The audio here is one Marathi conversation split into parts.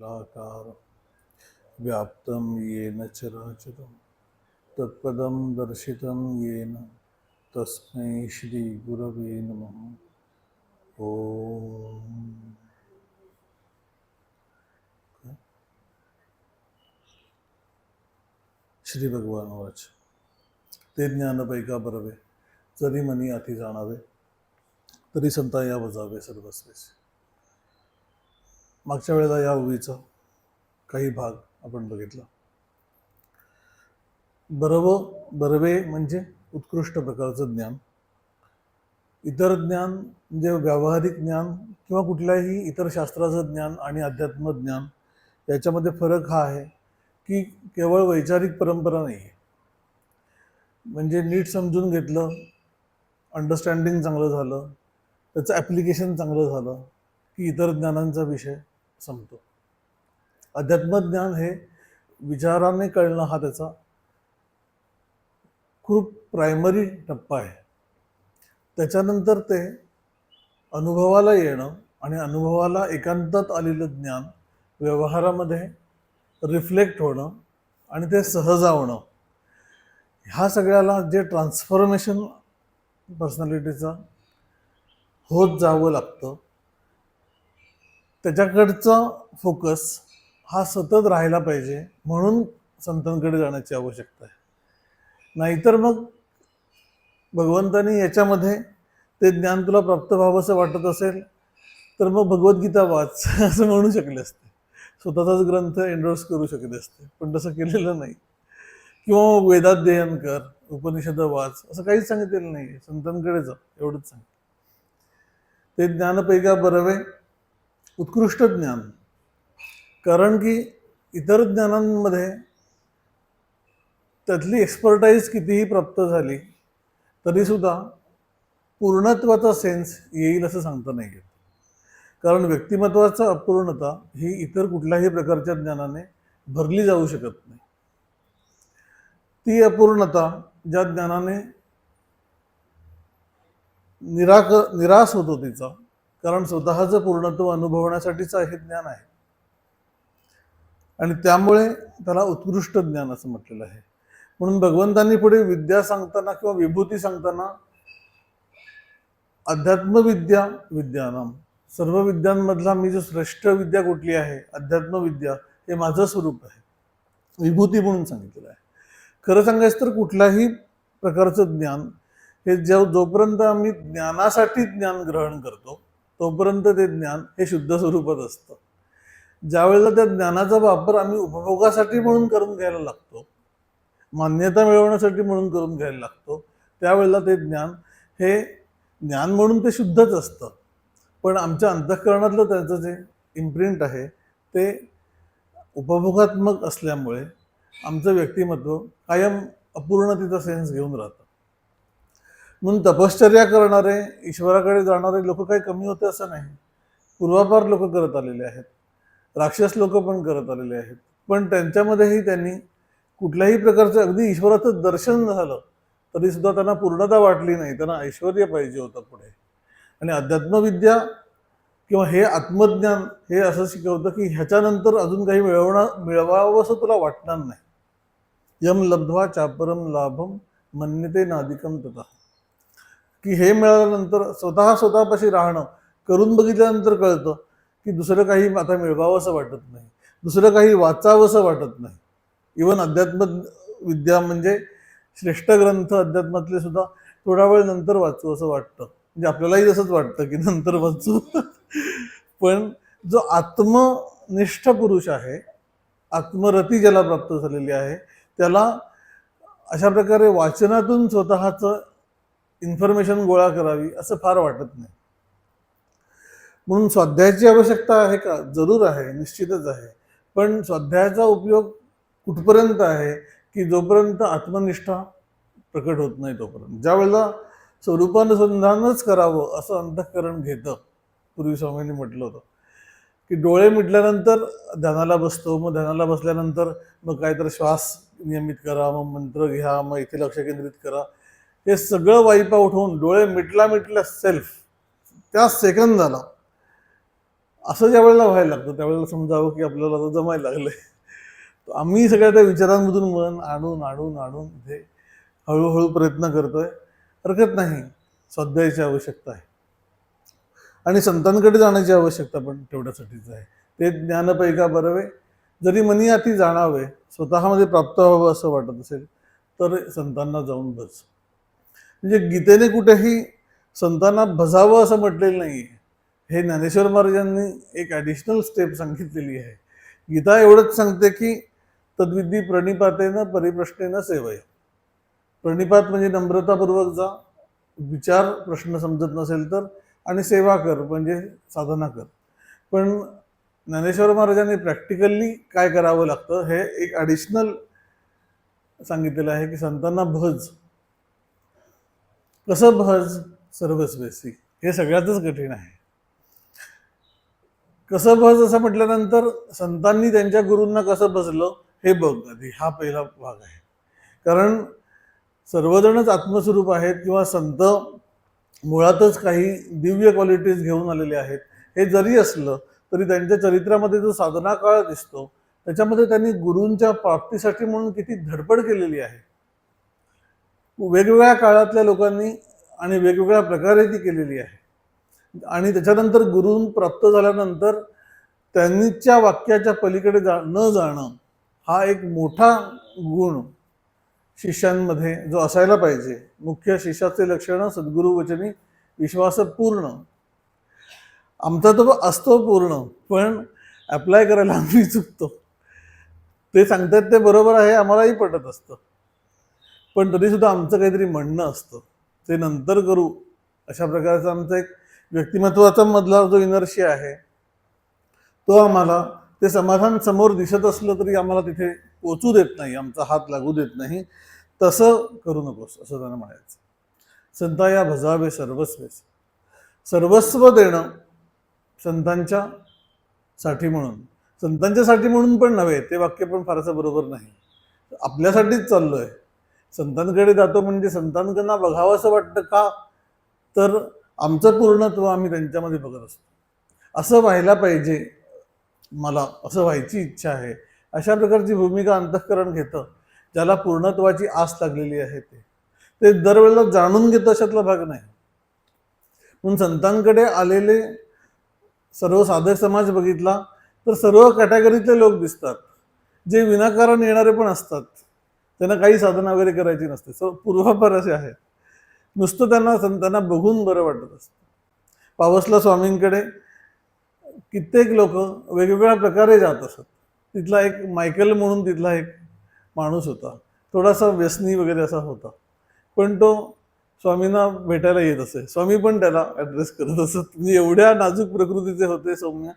शलाकार व्याप्तं येन चराचरं तत्पदं दर्शितं येन तस्मै श्री गुरवे नमः। ओम श्री भगवान वाच ते ज्ञान पैका बरवे जरी मनी अति जाणावे तरी संता या वजावे सर्वस्वेस। मागच्या वेळेला या ओवीचा काही भाग आपण बघितला। बरवे म्हणजे उत्कृष्ट प्रकारचं ज्ञान, इतर ज्ञान म्हणजे व्यावहारिक ज्ञान किंवा कुठल्याही इतर शास्त्राचं ज्ञान आणि अध्यात्म ज्ञान याच्यामध्ये फरक हा आहे की केवळ वैचारिक परंपरा नाही आहे, म्हणजे नीट समजून घेतलं, अंडरस्टँडिंग चांगलं झालं, त्याचं ॲप्लिकेशन चांगलं झालं की इतर ज्ञानांचा विषय संपतो। अध्यात्मज्ञान हे विचाराने कळणं हा त्याचा खूप प्रायमरी टप्पा आहे। त्याच्यानंतर ते अनुभवाला येणं आणि अनुभवाला एकांतात आलेलं ज्ञान व्यवहारामध्ये रिफ्लेक्ट होणं आणि ते सहजावणं, ह्या सगळ्याला जे ट्रान्सफॉर्मेशन पर्सनॅलिटीचा होत जावं लागतं, त्याच्याकडचा फोकस हा सतत राहायला पाहिजे, म्हणून संतांकडे जाण्याची आवश्यकता आहे। नाहीतर मग भगवंतानी याच्यामध्ये ते ज्ञान तुला प्राप्त व्हावंसं वाटत असेल तर मग भगवद्गीता वाच असं म्हणू शकले असते, स्वतःचाच ग्रंथ एंडोर्स करू शकले असते, पण तसं केलेलं नाही। किंवा वेदाध्ययन कर, उपनिषद वाच, असं काहीच सांगितलेलं नाही। संतांकडे जा एवढंच सांग। ते ज्ञानपैका बरवे उत्कृष्ट ज्ञान, कारण की इतर ज्ञानांमध्ये त्यातली एक्सपर्टाईज कितीही प्राप्त झाली तरी सुद्धा पूर्णत्वाचा सेन्स येईल असं सांगता नाही येत, कारण व्यक्तिमत्वाचा अपूर्णता ही इतर कुठल्याही प्रकारच्या ज्ञानाने भरली जाऊ शकत नाही। ती अपूर्णता ज्या ज्ञानाने निराश होतो तिचा, कारण स्वतःचं पूर्णत्व अनुभवण्यासाठीचं हे ज्ञान आहे आणि त्यामुळे त्याला उत्कृष्ट ज्ञान असं म्हटलेलं आहे। म्हणून भगवंतांनी पुढे विद्या सांगताना किंवा विभूती सांगताना अध्यात्मविद्या विद्यानाम, सर्व विद्यांमधला मी जो श्रेष्ठ विद्या कुठली आहे, अध्यात्म विद्या, हे माझं स्वरूप आहे, विभूती म्हणून सांगितलेलं आहे। खरं सांगायचं तर कुठल्याही प्रकारचं ज्ञान हे जोपर्यंत आम्ही ज्ञानासाठी ज्ञान ग्रहण करतो तोपर्यंत ते ज्ञान हे शुद्ध स्वरूपात असतं। ज्यावेळेला त्या ज्ञानाचा वापर आम्ही उपभोगासाठी म्हणून करून घ्यायला लागतो, मान्यता मिळवण्यासाठी म्हणून करून घ्यायला लागतो, त्यावेळेला ते ज्ञान हे ज्ञान म्हणून ते शुद्धच असतं, पण आमच्या अंतःकरणातलं त्याचं जे इम्प्रिंट आहे ते उपभोगात्मक असल्यामुळे आमचं व्यक्तिमत्व कायम अपूर्णतेचा सेन्स घेऊन राहतं। म्हणून तपश्चर्या करणारे, ईश्वराकडे जाणारे लोक काही कमी होते असं नाही। पूर्वापार लोक करत आलेले आहेत, राक्षस लोक पण करत आलेले आहेत, पण त्यांच्यामध्येही त्यांनी कुठल्याही प्रकारचं, अगदी ईश्वराचं दर्शन झालं तरी सुद्धा त्यांना पूर्णता वाटली नाही, त्यांना ऐश्वर्य पाहिजे होतं पुढे। आणि अध्यात्मविद्या किंवा हे आत्मज्ञान हे असं शिकवतं की ह्याच्यानंतर अजून काही मिळवावं असं तुला वाटणार नाही। यम लब्ध्वा चापरम लाभम मन्यते नादिकम तथा, की हे मिळाल्यानंतर स्वतःपाशी राहणं, करून बघितल्यानंतर कळतं की दुसरं काही आता मिळवावं असं वाटत नाही, दुसरं काही वाचावं असं वाटत नाही। इवन अध्यात्म विद्या म्हणजे श्रेष्ठ ग्रंथ अध्यात्मातले सुद्धा थोडा वेळ नंतर वाचू असं वाटतं, म्हणजे आपल्यालाही तसंच वाटतं की नंतर वाचू पण जो आत्मनिष्ठ पुरुष आहे, आत्मरती ज्याला प्राप्त झालेली आहे, त्याला अशा प्रकारे वाचनातून स्वतःचं इन्फॉर्मेशन गोळा करावी असं फार वाटत नाही। म्हणून स्वाध्यायाची आवश्यकता आहे का? जरूर आहे, निश्चितच आहे, पण स्वाध्यायाचा उपयोग कुठपर्यंत आहे की जोपर्यंत आत्मनिष्ठा प्रकट होत नाही तोपर्यंत। ज्या वेळेला स्वरूपानुसंधानच करावं असं अंतःकरण घेतं, पूर्वी स्वामींनी म्हटलं होतं की डोळे मिटल्यानंतर ध्यानाला बसतो, मग ध्यानाला बसल्यानंतर मग काहीतरी श्वास नियमित करा, मग मंत्र घ्या, मग इथे लक्ष केंद्रित करा, हे सगळं वाईप आउट होऊन डोळे मिटल्या सेल्फ त्या सेकंदाला असं ज्या वेळेला व्हायला लागतं त्यावेळेला समजावं की आपल्याला आता जमायला लागलंय. आम्ही सगळ्या त्या विचारांमधून मन आणून आणून आणून इथे हळूहळू प्रयत्न करतोय. हरकत नाही, स्वाध्यायाची आवश्यकता आहे आणि संतांकडे जाण्याची आवश्यकता पण तेवढ्यासाठीच आहे. ते ज्ञानपैका बरवे जरी मनी अति जाणावे, स्वतःमध्ये प्राप्त व्हावं असं वाटत असेल तर संतांना जाऊन बस. म्हणजे गीतेने कुठेही संतांना भजावं असं म्हटलेलं नाहीये. हे ज्ञानेश्वर महाराजांनी एक ॲडिशनल स्टेप सांगितलेली आहे. गीता एवढंच सांगते की तद्विधी प्रणिपातेन परिप्रश्नेन सेवय. प्रणिपात म्हणजे नम्रतापूर्वक जा, विचार प्रश्न समजत नसेल तर, आणि सेवा कर म्हणजे साधना कर. पण ज्ञानेश्वर महाराजांनी प्रॅक्टिकली काय करावं लागतं हे एक ॲडिशनल सांगितलेलं आहे की संतांना भज. कसं भज? सर्वस्वेसी. हे सगळ्यातच कठीण आहे. कसं भज असं म्हटल्यानंतर संतांनी त्यांच्या गुरूंना कसं भजलं हे बघ आधी, हा पहिला भाग आहे. कारण सर्वजणच आत्मस्वरूप आहेत किंवा संत मुळातच काही दिव्य क्वालिटीज घेऊन आलेले आहेत हे जरी असलं तरी त्यांच्या चरित्रामध्ये जो साधना काळ दिसतो त्याच्यामध्ये त्यांनी गुरूंच्या प्राप्तीसाठी म्हणून किती धडपड केलेली आहे. वेगवेगळ्या काळातल्या लोकांनी आणि वेगवेगळ्या प्रकारे ती केलेली आहे. आणि त्याच्यानंतर गुरून प्राप्त झाल्यानंतर त्यांच्या वाक्याच्या पलीकडे न जाणं हा एक मोठा गुण शिष्यांमध्ये जो असायला पाहिजे. मुख्य शिष्याचे लक्षण सद्गुरु वचनी विश्वास पूर्ण. आमचा तो असतो पूर्ण, पण अप्लाय करायला आम्ही चुकतो. ते सांगतात ते बरोबर आहे, आम्हालाही पटत असतं, पण तरी सुद्धा आमचं काहीतरी म्हणणं असतं, ते नंतर करू अशा प्रकारचा आमचा एक व्यक्तिमत्वाचा मधला जो इनर्शिया आहे तो आम्हाला ते समाधान समोर दिसत असलं तरी आम्हाला तिथे पोचू देत नाही, आमचा हात लागू देत नाही. तसं करू नकोस असं त्यांना म्हणायचं. संता या भजावे सर्वस्वेस. सर्वस्व देणं संतांच्या साठी म्हणून, संतांच्यासाठी म्हणून पण नव्हे, ते वाक्य पण फारसं बरोबर नाही. आपल्यासाठीच चाललोय. संतांकडे जातो म्हणजे संतांकडनं बघावं असं वाटतं का, तर आमचं पूर्णत्व आम्ही त्यांच्यामध्ये बघत असतो. असं व्हायला पाहिजे, मला असं व्हायची इच्छा आहे, अशा प्रकारची भूमिका अंतःकरण घेतं. ज्याला पूर्णत्वाची आस लागलेली आहे ते दरवेळेला जाणून घेतं अशातला भाग नाही. म्हणून संतांकडे आलेले सर्व साधक समाज बघितला तर सर्व कॅटेगरीतले लोक दिसतात. जे विनाकारण येणारे पण असतात, त्यांना काही साधना वगैरे करायची नसते, पूर्वापार असे आहेत. नुसतं त्यांना संतांना बघून बरं वाटत असतं. पावसला स्वामींकडे कित्येक लोक वेगवेगळ्या प्रकारे जात असत. तिथला एक मायकेल म्हणून तिथला एक माणूस होता, थोडासा व्यसनी वगैरे असा होता, पण तो स्वामींना भेटायला येत असे. स्वामी पण त्याला ॲड्रेस करत असत. म्हणजे एवढ्या नाजूक प्रकृतीचे होते सौम्य,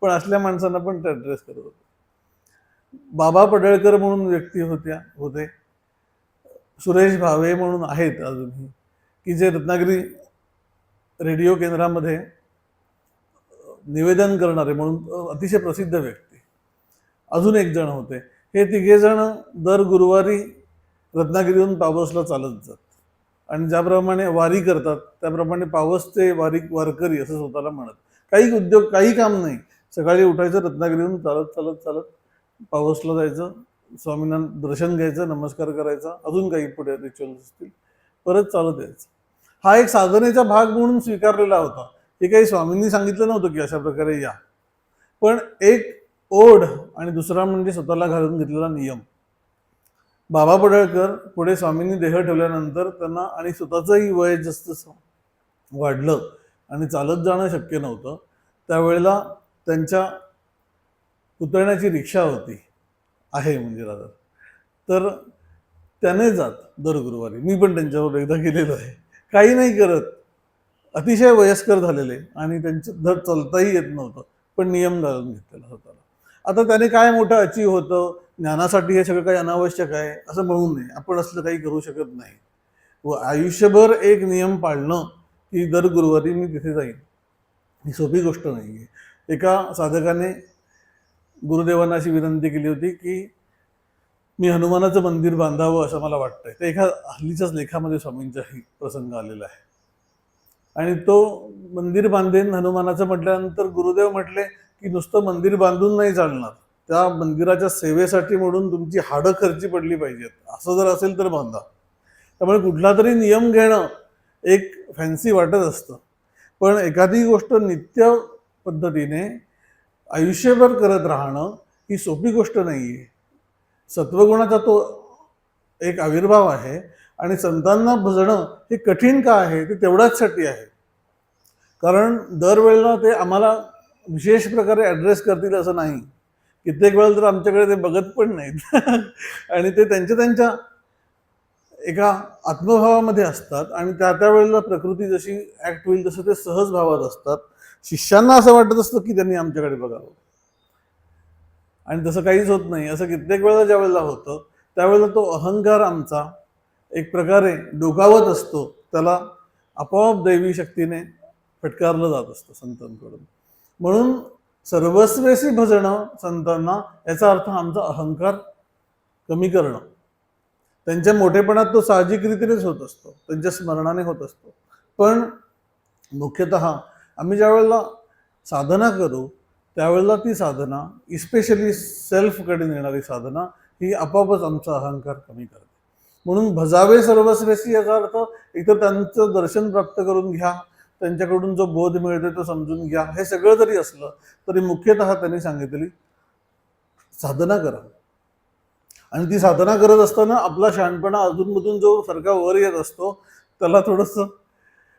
पण असल्या माणसांना पण ते ॲड्रेस करत होते. बाबा पडळकर म्हणून व्यक्ती होते, सुरेश भावे म्हणून आहेत अजूनही, की जे रत्नागिरी रेडिओ केंद्रामध्ये निवेदन करणारे म्हणून अतिशय प्रसिद्ध व्यक्ती. अजून एक जण होते. हे तिघे जण दर गुरुवारी रत्नागिरीहून पावसला चालत जात आणि ज्याप्रमाणे वारी करतात त्याप्रमाणे पावसचे वारकरी असं स्वतःला म्हणत. काही उद्योग, काही काम नाही, सकाळी उठायचं, रत्नागिरीहून चालत चालत चालत पावसला जायचं, स्वामींना दर्शन घ्यायचं, नमस्कार करायचा, अजून काही पुढे रिच्युअल्स असतील, परत चालत यायचं. हा एक साधनेचा भाग म्हणून स्वीकारलेला होता. हे काही स्वामींनी सांगितलं नव्हतं की अशा प्रकारे या, पण एक ओढ आणि दुसरा म्हणजे स्वतःला घालून घेतलेला नियम. बाबा पडळकर पुढे स्वामींनी देह ठेवल्यानंतर त्यांना आणि स्वतःचंही वय जास्त वाढलं आणि चालत जाणं शक्य नव्हतं. त्यावेळेला त्यांच्या पुतण्याची रिक्षा होती, आहे म्हणजे राजा, तर त्याने जात दर गुरुवारी. मी पण त्यांच्यावर एकदा गेलेलो आहे. काही नाही करत, अतिशय वयस्कर झालेले आणि त्यांचं धड चालताही येत नव्हतं, पण नियम घालून घेतलेला स्वतःला. आता त्याने काय मोठं अचीव होतं, ज्ञानासाठी हे सगळं काही अनावश्यक आहे असं म्हणू नये. आपण असलं काही करू शकत नाही. व आयुष्यभर एक नियम पाळणं की दर गुरुवारी मी तिथे जाईन, ही सोपी गोष्ट नाही आहे. एका साधकाने गुरुदेवांना अशी विनंती केली होती की मी हनुमानाचं मंदिर बांधावं असं मला वाटतंय. ते एका हल्लीच्याच लेखामध्ये स्वामींचाही प्रसंग आलेला आहे. आणि तो मंदिर बांधेन हनुमानाचं म्हटल्यानंतर गुरुदेव म्हटले की नुसतं मंदिर बांधून नाही चालणार, त्या मंदिराच्या सेवेसाठी म्हणून तुमची हाडं खर्ची पडली पाहिजेत, असं जर असेल तर बांधा. त्यामुळे कुठला तरी नियम घेणं एक फॅन्सी वाटत असतं, पण एखादी गोष्ट नित्य पद्धतीने आयुष्यभर करत राहणं ही सोपी गोष्ट नाहीये. सत्वगुणाचा तो एक आविर्भाव आहे आणि संतांना भजणं हे कठीण का आहे, ते तेवढ्याचसाठी आहे. कारण दरवेळेला ते आम्हाला विशेष प्रकारे ॲड्रेस करतील असं नाही. कित्येक वेळेला तर आमच्याकडे ते बघत पण नाहीत आणि ते त्यांच्या त्यांच्या एका आत्मभावामध्ये असतात आणि त्या त्या वेळेला प्रकृती जशी ऍक्ट होईल तसं ते सहज भावात असतात. शिष्यांना असं वाटत असतं की त्यांनी आमच्याकडे बघावं आणि तसं काहीच होत नाही. असं कित्येक वेळेला ज्या वेळेला होतं त्यावेळेला तो अहंकार आमचा एक प्रकारे डोकावत असतो, त्याला आपोआप दैवी शक्तीने फटकारलं जात असतं संतांकडून. म्हणून सर्वस्वेसी भजणं संतांना याचा अर्थ आमचा अहंकार कमी करणं. त्यांच्या मोठेपणात तो साहजिक रीतीनेच होत असतो, त्यांच्या स्मरणाने होत असतो. पण मुख्यतः आम्ही ज्या वेळेला साधना करू त्यावेळेला ती साधना इस्पेशली सेल्फकडे नेणारी साधना ही आपोआपच आमचा अहंकार कमी करते. म्हणून भजावे सर्वस्वेसी याचा अर्थ इतर त्यांचं दर्शन प्राप्त करून घ्या, त्यांच्याकडून जो बोध मिळतो तो समजून घ्या, हे सगळं जरी असलं तरी मुख्यतः त्यांनी सांगितलेली साधना करा. आणि ती साधना करत असताना आपला शहाणपणा अधूनमधून जो सारखा वर येत असतो त्याला थोडंसं,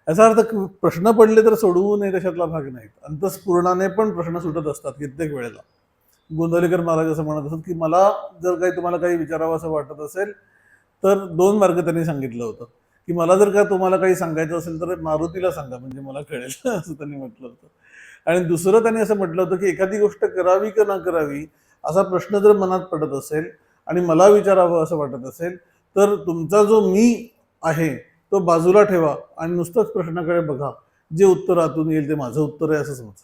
याचा अर्थ प्रश्न पडले तर सोडवू नये त्याच्यातला भाग नाहीत. अंतस्फुरणाने पण प्रश्न सुटत असतात कित्येक वेळेला. गोंदवलेकर महाराज असं म्हणत असत की मला जर काही तुम्हाला काही विचारावं असं वाटत असेल तर 2 मार्ग त्यांनी सांगितलं होतं, की मला जर का तुम्हाला काही सांगायचं असेल तर मारुतीला सांगा म्हणजे मला कळेल असं त्यांनी म्हटलं होतं. आणि दुसरं त्यांनी असं म्हटलं होतं की एखादी गोष्ट करावी का न करावी असा प्रश्न जर मनात पडत असेल आणि मला विचारावं असं वाटत असेल तर तुमचा जो मी आहे तो बाजूला ठेवा आणि नुसतंच प्रश्नाकडे बघा, जे उत्तर आतून येईल ते माझं उत्तर आहे असं समज.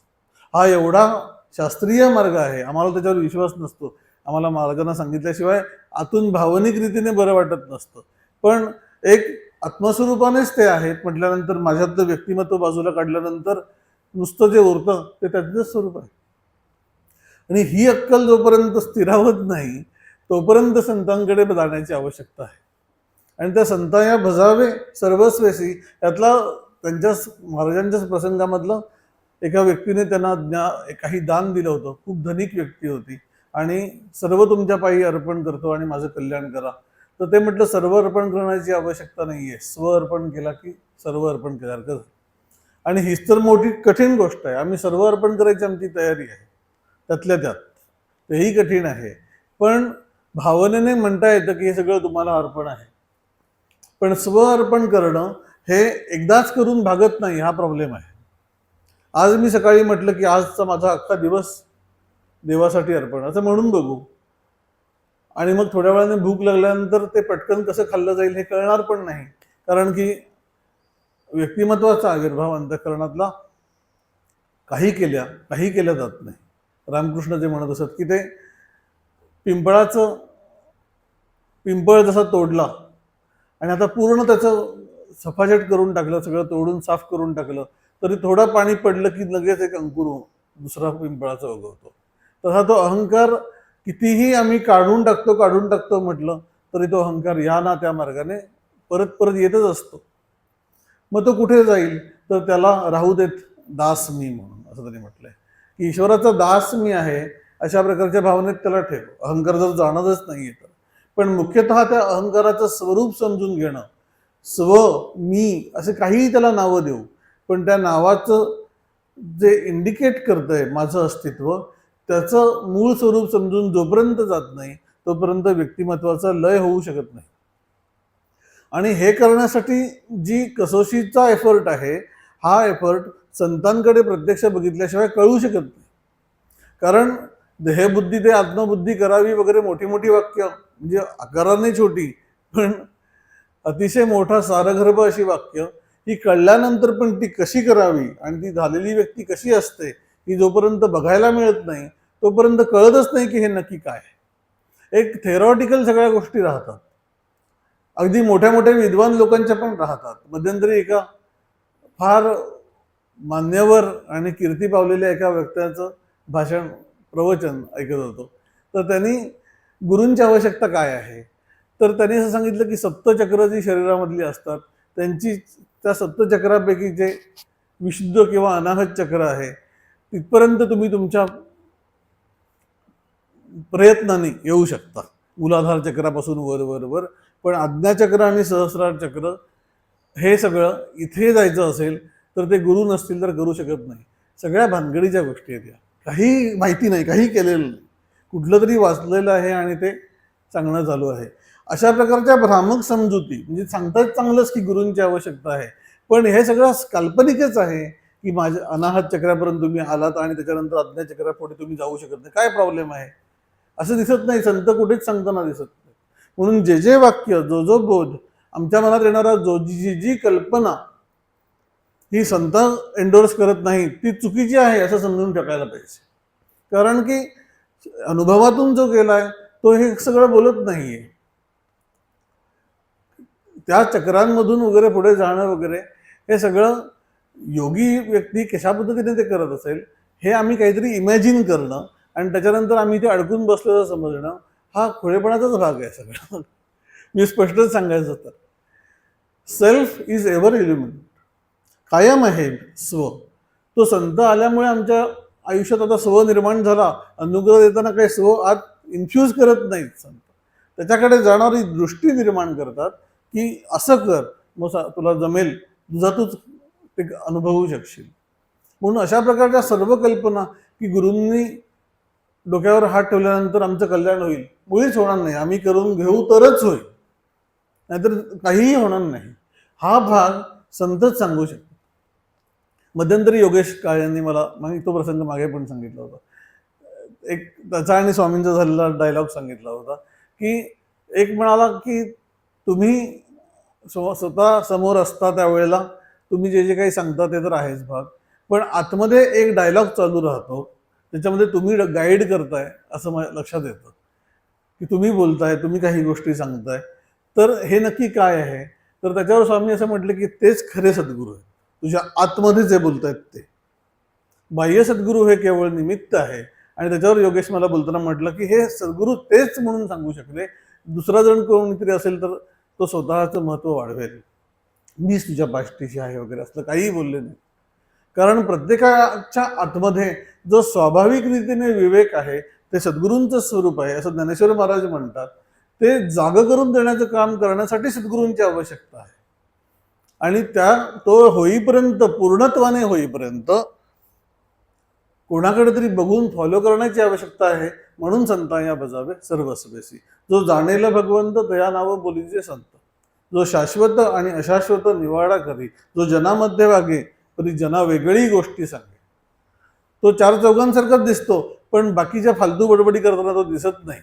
हा एवढा शास्त्रीय मार्ग आहे, आम्हाला त्याच्यावर विश्वास नसतो, आम्हाला मार्गांना सांगितल्याशिवाय आतून भावनिक रीतीने बरं वाटत नसतं. पण एक आत्मस्वरूपानेच ते आहेत म्हटल्यानंतर माझ्यातलं व्यक्तिमत्व बाजूला काढल्यानंतर नुसतं जे उरतं ते त्याचं स्वरूप आहे. आणि ही अक्कल जोपर्यंत स्थिरावत नाही तोपर्यंत संतांकडे जाण्याची आवश्यकता आहे. आणि त्या संता या भजावे सर्वस्वेसी यातला त्यांच्या महाराजांच्याच प्रसंगामधलं एका व्यक्तीने त्यांना काही दान दिलं होतं. खूप धनिक व्यक्ती होती आणि सर्व तुमच्या पायी अर्पण करतो आणि माझं कल्याण करा. तर ते म्हटलं सर्व अर्पण करण्याची आवश्यकता नाहीये, स्व अर्पण केला की सर्व अर्पण केल्यासारखं झालं. आणि हीच तर मोठी कठीण गोष्ट आहे. आम्ही सर्व अर्पण करायची आमची तयारी आहे, त्यातल्या त्यात तेही कठीण आहे. पण भावनेने म्हणता येतं की हे सगळं तुम्हाला अर्पण आहे. पण स्व अर्पण करणं हे एकदाच करून भागत नाही, हा प्रॉब्लेम आहे. आज मी सकाळी म्हटलं की आजचा माझा अख्खा दिवस देवासाठी अर्पण असं म्हणून बघू, आणि मग थोड्या वेळाने भूक लागल्यानंतर ते पटकन कसं खाल्लं जाईल हे कळणार पण नाही. कारण की व्यक्तिमत्वाचा आविर्भाव अंतःकरणातला काही केल्या जात नाही. रामकृष्ण जे म्हणत असत की ते पिंपळ जसा तोडला आणि आता पूर्ण त्याचं सफाचट करून टाकलं, सगळं तोडून साफ करून टाकलं, तरी थोडं पाणी पडलं की लगेच एक अंकुर दुसरा पिंपळाचा उगवतो. तसा तो अहंकार कितीही आम्ही काढून टाकतो म्हटलं तरी तो अहंकार या ना त्या मार्गाने परत परत येतच असतो. मग तो कुठे जाईल तर त्याला राहू देत दास मी म्हणून, असं त्यांनी म्हटलंय की ईश्वराचा दास मी आहे अशा प्रकारच्या भावनेत त्याला ठेव. अहंकार जर जाणतच नाहीये तर. पण मुख्यतः त्या अहंकाराचं स्वरूप समजून घेणं, स्व मी असे काहीही त्याला नावं देऊ, पण त्या नावाचं जे इंडिकेट करतंय माझं अस्तित्व त्याचं मूळ स्वरूप समजून जोपर्यंत जात नाही तोपर्यंत व्यक्तिमत्वाचा लय होऊ शकत नाही. आणि हे करण्यासाठी जी कसोशीचा एफर्ट आहे हा एफर्ट संतांकडे प्रत्यक्ष बघितल्याशिवाय कळू शकत नाही. कारण देहबुद्धी ते आत्मबुद्धी करावी वगैरे मोठी मोठी वाक्य म्हणजे आकाराने छोटी पण अतिशय मोठा सारगर्भ अशी वाक्य ही कळल्यानंतर पण ती कशी करावी आणि ती झालेली व्यक्ती कशी असते ही जोपर्यंत बघायला मिळत नाही तोपर्यंत कळतच नाही की हे नक्की काय. एक थेरॉटिकल सगळ्या गोष्टी राहतात, अगदी मोठ्या मोठ्या विद्वान लोकांच्या पण राहतात. मध्यंतरी एका फार मान्यवर आणि कीर्ती पावलेल्या एका व्यक्तीचं भाषण प्रवचन ऐकत होतो. तर त्यांनी गुरूंची आवश्यकता काय आहे, तर त्यांनी असं सांगितलं की सप्तचक्र जी शरीरामधली असतात त्यांची, त्या सप्तचक्रापैकी जे विशुद्ध किंवा अनाहत चक्र आहे तिथपर्यंत तुम्ही तुमच्या प्रयत्नाने येऊ शकता, मूलाधार चक्रापासून वर वर वर. पण आज्ञाचक्र आणि सहस्रार चक्र हे सगळं इथे जायचं असेल तर ते गुरु नसतील तर करू शकत नाही. सगळ्या भानगडीच्या गोष्टी आहेत या, काही माहिती नाही, काही केलेलं नाही, कुठलं तरी वाचलेलं आहे आणि ते सांगणं चालू आहे. अशा प्रकारच्या भ्रामक समजुती, म्हणजे सांगतात चांगलंच की गुरूंची आवश्यकता आहे, पण हे सगळं काल्पनिकच आहे की माझ्या अनाहत चक्रापर्यंत तुम्ही आलात आणि त्याच्यानंतर आज्ञाचक्रापुढे तुम्ही जाऊ शकत नाही. काय प्रॉब्लेम आहे? असं दिसत नाही, संत कुठेच सांगताना दिसत नाही. म्हणून जे जे वाक्य, जो जो बोध, आमच्या मनात येणारा जी जी कल्पना ही संत एंडोर्स करत नाही ती चुकीची आहे असं समजून टाकायला पाहिजे. कारण की अनुभवातून जो गेलाय तो हे सगळं बोलत नाहीये. त्या चक्रांमधून वगैरे पुढे जाणं वगैरे हे सगळं योगी व्यक्ती कशा पद्धतीने ते करत असेल हे आम्ही काहीतरी इमॅजिन करणं आणि त्याच्यानंतर आम्ही ते अडकून बसलेलं समजणं हा खोडेपणाचाच भाग आहे सगळा. मी स्पष्टच सांगायचं तर सेल्फ इज एव्हर इल्युमिन, कायम आहे स्व. तो संत आल्यामुळे आमच्या आयुष्यात आता स्व निर्माण झाला, अनुग्रह देताना काही स्व आत इन्फ्यूज करत नाहीत संत, त्याच्याकडे जाणारी दृष्टी निर्माण करतात की असं कर मग तुला जमेल, तुझा तूच ते अनुभवू शकशील. म्हणून अशा प्रकारच्या सर्व कल्पना की गुरूंनी डोक्यावर हात ठेवल्यानंतर आमचं कल्याण होईल, मुळीच होणार नाही. आम्ही करून घेऊ तरच होईल, नाहीतर काहीही होणार नाही. हा भाग संतच सांगू शकतो. मध्यंतरी योगेश काळेंनी मला तो प्रसंग मागे पण सांगितला होता, एक त्याचा आणि स्वामींचा झालेला डायलॉग सांगितला होता की एक म्हणाला की तुम्ही स्वतः समोर असता त्यावेळेला तुम्ही जे जे काही सांगता ते तर आहेच भाग, पण आतमध्ये एक डायलॉग चालू राहतो त्याच्यामध्ये तुम्ही गाईड करताय असं माझ्या लक्षात येतं की तुम्ही बोलताय, तुम्ही काही गोष्टी सांगताय, तर हे नक्की काय आहे. तर त्याच्यावर स्वामी असं म्हटलं की तेच खरे सद्गुरू आहेत, तुझ्या आतमध्ये जे बोलतायत ते. बाह्य सद्गुरू हे केवळ निमित्त आहे. आणि त्याच्यावर योगेश मला बोलताना म्हटलं की हे सद्गुरू तेच म्हणून सांगू शकले, दुसरा जण कोणीतरी असेल तर तो स्वतःचं महत्व वाढवेल, मीच तुझ्या पाठीशी आहे वगैरे असलं काहीही बोलले नाही. कारण प्रत्येकाच्या आतमध्ये जो स्वाभाविक रीतीने विवेक आहे ते सद्गुरूंचं स्वरूप आहे असं ज्ञानेश्वर महाराज म्हणतात. ते जाग करून देण्याचं काम करण्यासाठी सद्गुरूंची आवश्यकता आहे. आणि तो होईपर्यंत, पूर्णत्वाने होईपर्यंत कोणाकडे तरी बघून फॉलो करण्याची आवश्यकता आहे. म्हणून संताया बजावे सर्वस्वेसी, जो जाणेल भगवंत तया नाव बोलीचे संत, जो शाश्वत आणि अशाश्वत निवाडा करी, जो जनामध्ये वागे तरी जना वेगळी गोष्टी सांगे. तो चार चौघांसारखाच दिसतो पण बाकीच्या फालतू बडबडी करताना तो दिसत नाही.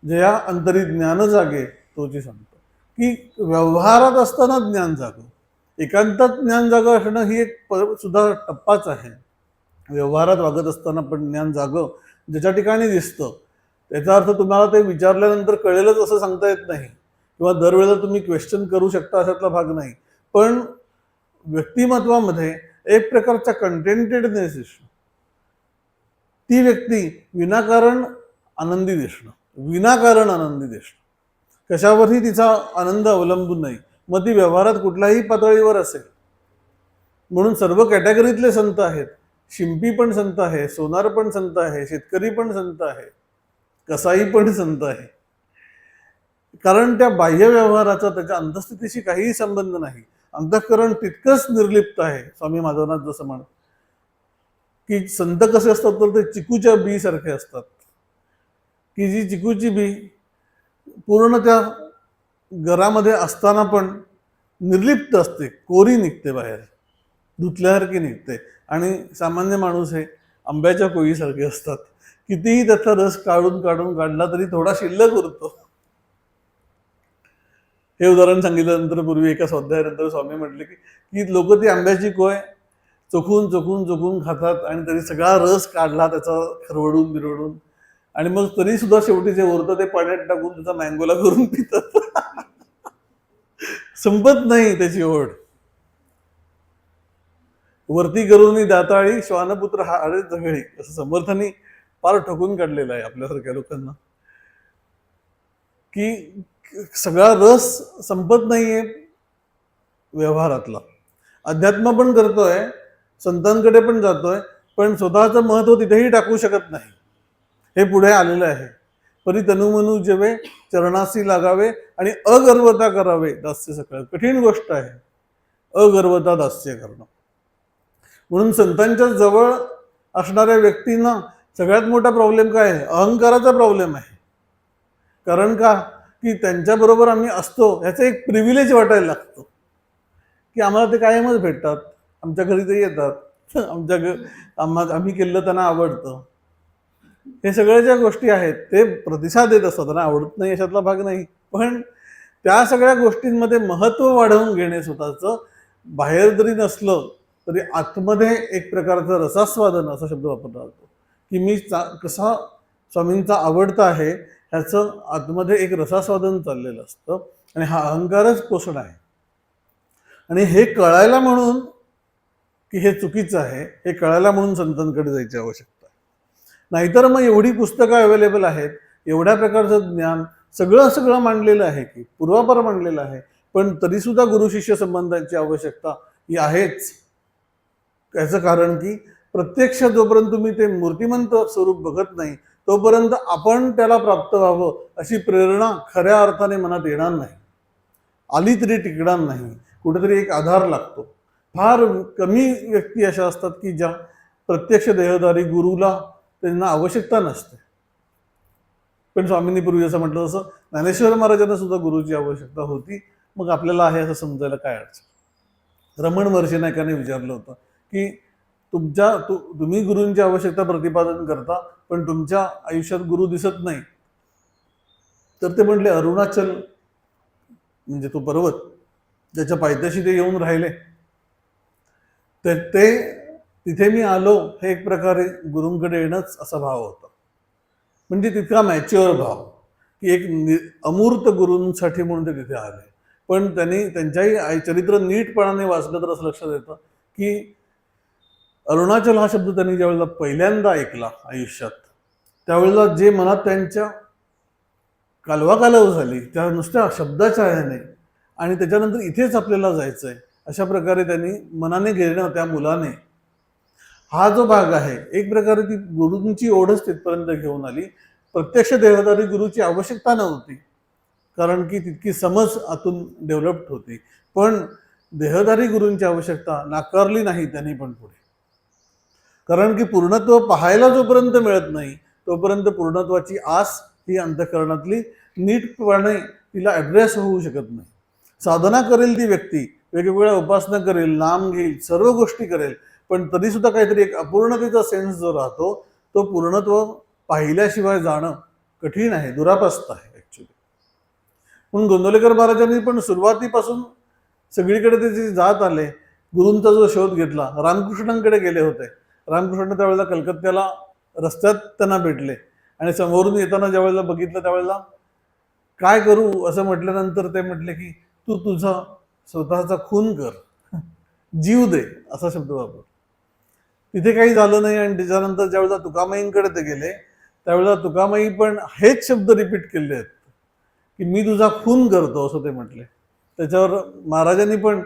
जया अंतरी ज्ञान जागे तोची सांगतो की व्यवहारात असताना ज्ञान जागो, एकांतात ज्ञान जागं असणं ही एक सुद्धा टप्पाच आहे. व्यवहारात वागत असताना पण ज्ञान जागं ज्याच्या ठिकाणी दिसतं त्याचा अर्थ तुम्हाला ते विचारल्यानंतर कळेलच असं सांगता येत नाही, किंवा दरवेळेला तुम्ही क्वेश्चन करू शकता अशातला भाग नाही. पण व्यक्तिमत्वामध्ये एक प्रकारचा कंटेंटेडनेस दिसणं, ती व्यक्ती विनाकारण आनंदी दिसणं, विनाकारण आनंदी दिसणं, कशावरही तिचा आनंद अवलंबून नाही, मग ती व्यवहारात कुठल्याही पातळीवर असेल. म्हणून सर्व कॅटेगरीतले संत आहेत. शिंपी पण संत आहे, सोनार पण संत आहे, शेतकरी पण संत आहे, कसाई पण संत आहे. कारण त्या बाह्य व्यवहाराचा त्याच्या अंतस्थितीशी काहीही संबंध नाही. अंतःकरण तितकंच निर्लिप्त आहे. स्वामी माधवनाथ जसं म्हणत की संत कसे असतात तर ते चिकूच्या बी सारखे असतात, की जी चिकूची बी पूर्ण त्या घरामध्ये असताना पण निर्लिप्त असते, कोरी निघते बाहेर, धुतल्यासारखी निघते. आणि सामान्य माणूस हे आंब्याच्या कोळीसारखे असतात, कितीही त्याचा रस काढून काढून काढला तरी थोडा शिल्लक उरतो. हे उदाहरण सांगितल्यानंतर पूर्वी एका स्वाध्यायानंतर स्वामी म्हटले की लोक ती आंब्याची कोय चोखून चोखून चोखून खातात आणि तरी सगळा रस काढला त्याचा खरवडून बिरवडून, आणि मग तरी सुद्धा शेवटी जे उरतं ते पाण्यात टाकून त्याचा मँगोला करून पितात. संपत नाही त्याची ओढ. वरती करून दाताळी श्वानपुत्र हा अरे जगळी, असं समर्थांनी फार ठोकून काढलेलं आहे आपल्यासारख्या लोकांना, की सगळा रस संपत नाहीये व्यवहारातला. अध्यात्म पण करतोय, संतांकडे पण जातोय, पण स्वतःचं महत्व तिथेही टाकू शकत नाही. हे पुढे आलेलं आहे. परी तनुमनु जेवे चरणासी लागावे आणि अगर्वता करावे दास्य सकळ. कठीण गोष्ट आहे अगर्वता दास्य करणं. म्हणून संतांच्या जवळ असणाऱ्या व्यक्तींना सगळ्यात मोठा प्रॉब्लेम काय आहे? अहंकाराचा प्रॉब्लेम आहे. कारण का की त्यांच्याबरोबर आम्ही असतो ह्याचं एक प्रिव्हिलेज वाटायला लागतं, की आम्हाला ते कायमच भेटतात, आमच्या घरी ते येतात, आम्ही केलेलं त्यांना आवडतं. हे सगळ्या ज्या गोष्टी आहेत ते प्रतिसाद देत असतात, त्यांना आवडत नाही अशातला भाग नाही, पण त्या सगळ्या गोष्टींमध्ये महत्व वाढवून घेणे स्वतःचं, बाहेर जरी नसलं तरी आतमध्ये एक प्रकारचं रसास्वादन असा शब्द वापरला जातो, की मी कसा स्वामींचा आवडता आहे ह्याचं आतमध्ये एक रसास्वादन चाललेलं असतं. आणि हा अहंकारच पोषण आहे. आणि हे कळायला म्हणून की हे चुकीचं आहे, हे कळायला म्हणून संतांकडे जायची आवश्यकता आहे. नाहीतर मग एवढी पुस्तकं अवेलेबल आहेत, एवढ्या प्रकारचं ज्ञान सगळं मांडलेलं आहे, की पूर्वापार मांडलेलं आहे, पण तरीसुद्धा गुरु शिष्य संबंधांची आवश्यकता ही आहेच. याचं कारण की प्रत्यक्ष जोपर्यंत तुम्ही ते मूर्तिमंत स्वरूप बघत नाही तोपर्यंत आपण त्याला प्राप्त व्हावं अशी प्रेरणा खऱ्या अर्थाने मनात येणार नाही, आली तरी टिकणार नाही. कुठेतरी एक आधार लागतो. फार कमी व्यक्ती अशा असतात की ज्या प्रत्यक्ष देहधारी गुरुला त्यांना आवश्यकता नसते. पण स्वामींनी पूर्वी जसं म्हटलं तसं ज्ञानेश्वर महाराजांना सुद्धा गुरुची आवश्यकता होती. मग आपल्याला आहे असं समजायला काय अडचण? रमण महर्षी नायकाने विचारलं होतं की तुम्ही गुरूंची आवश्यकता प्रतिपादन करता, पण तुमच्या आयुष्यात गुरु दिसत नाही. तर ते म्हटले अरुणाचल म्हणजे तो पर्वत ज्याच्या पायथ्याशी ते येऊन राहिले, तर ते तिथे मी आलो हे एक प्रकारे गुरूंकडे येणंच असा भाव होता. म्हणजे तितका मॅच्युअर भाव की एक अमूर्त गुरूंसाठी म्हणून ते तिथे आले. पण त्यांनी त्यांच्याही चरित्र नीटपणाने वाचलं तर असं लक्षात येतं की अरुणाचल हा शब्द त्यांनी ज्यावेळेला पहिल्यांदा ऐकला आयुष्यात, त्यावेळेला जे मनात त्यांच्या कालवाकालव झाली त्या नुसत्या शब्दाच्या ह्याने, आणि त्याच्यानंतर इथेच आपल्याला जायचंय अशा प्रकारे त्यांनी मनाने घेणं त्या मुलाने, हा जो भाग आहे एक प्रकारे ती गुरूंची ओढच तिथपर्यंत घेऊन आली. प्रत्यक्ष देहधारी गुरुची आवश्यकता नव्हती, कारण की तितकी समज आतून डेव्हलप्ड होती. पण देहधारी गुरूंची आवश्यकता नाकारली नाही त्यांनी पण पुढे. कारण की पूर्णत्व पाहायला जोपर्यंत मिळत नाही तोपर्यंत पूर्णत्वाची आस ही अंतःकरणातली नीटपणे तिला ॲड्रेस होऊ शकत नाही. साधना करेल ती व्यक्ती, वेगवेगळ्या उपासना करेल, नाम घेईल, सर्व गोष्टी करेल, पण तरीसुद्धा काहीतरी एक अपूर्णतेचा सेन्स जो राहतो तो पूर्णत्व पाहिल्याशिवाय जाणं कठीण आहे, दुरापस्त आहे ॲक्च्युली. म्हणून गोंदवलेकर महाराजांनी पण सुरुवातीपासून सगळीकडे ते जे जात आले, गुरूंचा जो शोध घेतला, रामकृष्णांकडे गेले होते. रामकृष्ण त्यावेळेला कलकत्त्याला रस्त्यात त्यांना भेटले आणि समोरून येताना ज्यावेळेला बघितलं त्यावेळेला काय करू असं म्हटल्यानंतर ते म्हटले की तू तुझा स्वतःचा खून कर, जीव दे असा शब्द वापर. तिथे काही झालं नाही. आणि त्याच्यानंतर ज्यावेळेला तुकामाईंकडे ते गेले त्यावेळेला तुकामाई पण हेच शब्द रिपीट केले आहेत की मी तुझा खून करतो असं ते म्हटले. त्याच्यावर महाराजांनी पण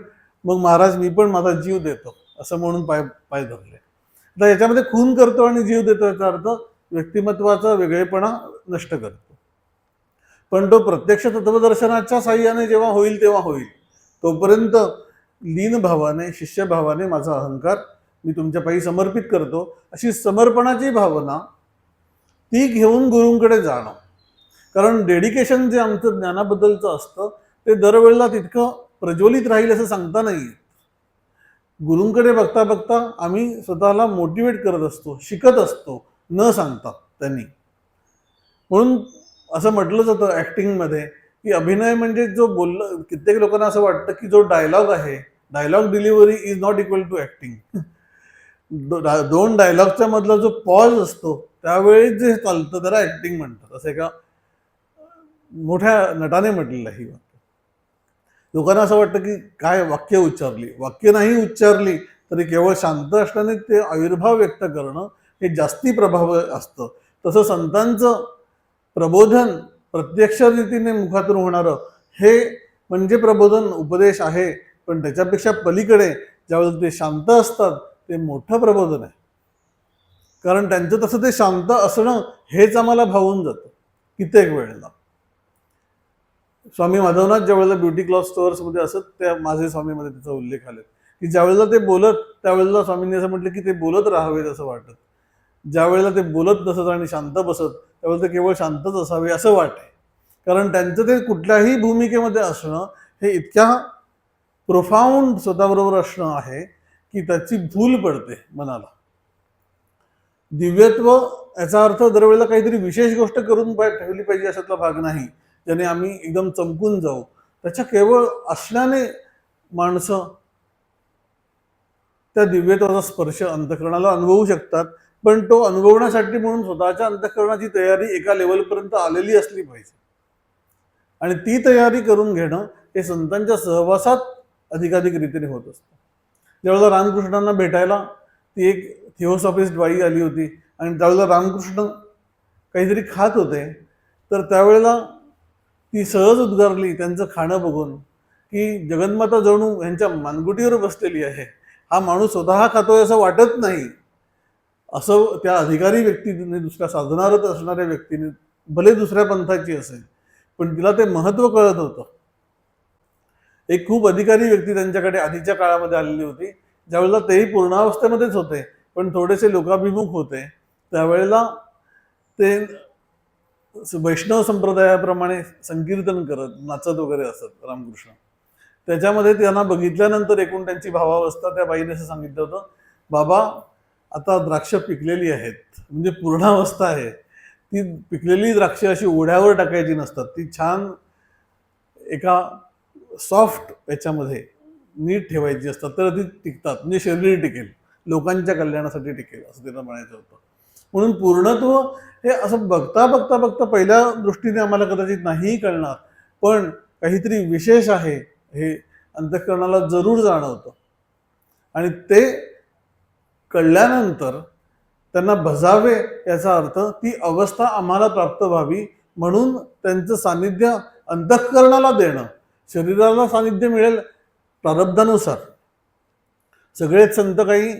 मग महाराज मी पण माझा जीव देतो असं म्हणून पाय धरले. तर याच्यामध्ये खून करतो आणि जीव देतो याचा अर्थ व्यक्तिमत्वाचा वेगळेपणा नष्ट करतो. पण तो प्रत्यक्ष तत्वदर्शनाच्या साह्याने जेव्हा होईल तेव्हा होईल. तोपर्यंत लीन भावाने, शिष्यभावाने माझा अहंकार मी तुमच्या पायी समर्पित करतो अशी समर्पणाची भावना ती घेऊन गुरूंकडे जाणं. कारण डेडिकेशन जे आमचं ज्ञानाबद्दलचं असतं ते दरवेळेला तितकं प्रज्वलित राहील असं सांगता नाही. गुरूंकडे बघता बघता आम्ही स्वतःला मोटिवेट करत असतो, शिकत असतो न सांगता त्यांनी. म्हणून असं म्हटलं जातं ऍक्टिंगमध्ये की अभिनय म्हणजे जो कित्येक लोकांना असं वाटतं की जो डायलॉग आहे, dialogue delivery is not equal to acting. दोन डायलॉगच्या मधला जो पॉज असतो त्यावेळी जे चालतं त्याला ऍक्टिंग म्हणतात, असं एका मोठ्या नटाने म्हटलेलं आहे. लोकांना असं वाटतं की काय वाक्य उच्चारली, वाक्य नाही उच्चारली तरी केवळ शांत असल्याने ते आविर्भाव व्यक्त करणं हे जास्ती प्रभावी असतं. तसं संतांचं प्रबोधन प्रत्यक्ष रीतीने मुखातून होणारं हे म्हणजे प्रबोधन उपदेश आहे, पण त्याच्यापेक्षा पलीकडे ज्यावेळेला ते शांत असतात ते मोठं प्रबोधन आहे. कारण त्यांचं तसं ते शांत असणं हेच आम्हाला भावून जातं कित्येक वेळेला. स्वामी माधवनाथ ज्यावेळेला ब्युटी क्लॉथ स्टोअर्समध्ये असत त्या माझे स्वामीमध्ये त्याचा उल्लेख आले की ज्यावेळेला ते बोलत त्यावेळेला स्वामींनी असं म्हटलं की ते बोलत राहावेत असं वाटत. ज्यावेळेला ते बोलत नसत आणि शांत बसत त्यावेळेला ते केवळ शांतच असावे असं वाटे. कारण त्यांचं ते कुठल्याही भूमिकेमध्ये असणं हे इतक्या प्रोफाऊंड स्वतःबरोबर असणं आहे की त्याची भूल पडते मनाला. दिव्यत्व याचा अर्थ दरवेळेला काहीतरी विशेष गोष्ट करून ठेवली पाहिजे अशातला भाग नाही, ज्याने आम्ही एकदम चमकून जाऊ. त्याच्या केवळ असल्याने माणसं त्या दिव्यत्वाचा स्पर्श अंतःकरणाला अनुभवू शकतात. पण तो अनुभवण्यासाठी म्हणून स्वतःच्या अंतःकरणाची तयारी एका लेवलपर्यंत आलेली असली पाहिजे. आणि ती तयारी करून घेणं हे संतांच्या सहवासात अधिकाधिक रीतीने होत असतं. ज्यावेळेला रामकृष्णांना भेटायला ती एक थिओसॉफिस्ट बाई आली होती आणि त्यावेळेला रामकृष्ण काहीतरी खात होते, तर त्यावेळेला ती सहज उद्गारली त्यांचं खाणं बघून की जगन्माता जणू ह्यांच्या मानगुटीवर बसलेली आहे. हा माणूस स्वतः खातोय असं वाटत नाही. असं त्या अधिकारी व्यक्तीने, दुसऱ्या साधनारत असणाऱ्या व्यक्तीने, भले दुसऱ्या पंथाची असेल, पण तिला ते महत्व कळत होतं. एक खूप अधिकारी व्यक्ती त्यांच्याकडे आधीच्या काळामध्ये आलेली होती, ज्यावेळेला तेही पूर्णावस्थेमध्येच होते पण थोडेसे लोकाभिमुख होते. त्यावेळेला ते वैष्णव संप्रदायाप्रमाणे संकीर्तन करत नाचत वगैरे असत रामकृष्ण. त्याच्यामध्ये त्यांना बघितल्यानंतर एकूण त्यांची भावावस्था त्या बाईने असं सांगितलं होतं, बाबा आता द्राक्ष पिकलेली आहेत, म्हणजे पूर्णावस्था आहे. ती पिकलेली द्राक्ष अशी ओढ्यावर टाकायची नसतात, ती छान एका सॉफ्ट याच्यामध्ये नीट ठेवायची असतात, तर ती टिकतात, म्हणजे शरीर टिकेल, लोकांच्या कल्याणासाठी टिकेल असं त्यांना म्हणायचं होतं. म्हणून पूर्णत्व हे असं बघता बघता बघता पहिल्या दृष्टीने आम्हाला कदाचित नाही कळणार, पण काहीतरी विशेष आहे हे अंतःकरणाला जरूर जाणवतं. आणि ते कळल्यानंतर त्यांना भजावे याचा अर्थ ती अवस्था आम्हाला प्राप्त व्हावी म्हणून त्यांचं सानिध्य अंतःकरणाला देणं. शरीराला सानिध्य मिळेल प्रारब्धानुसार. सगळेच संत काही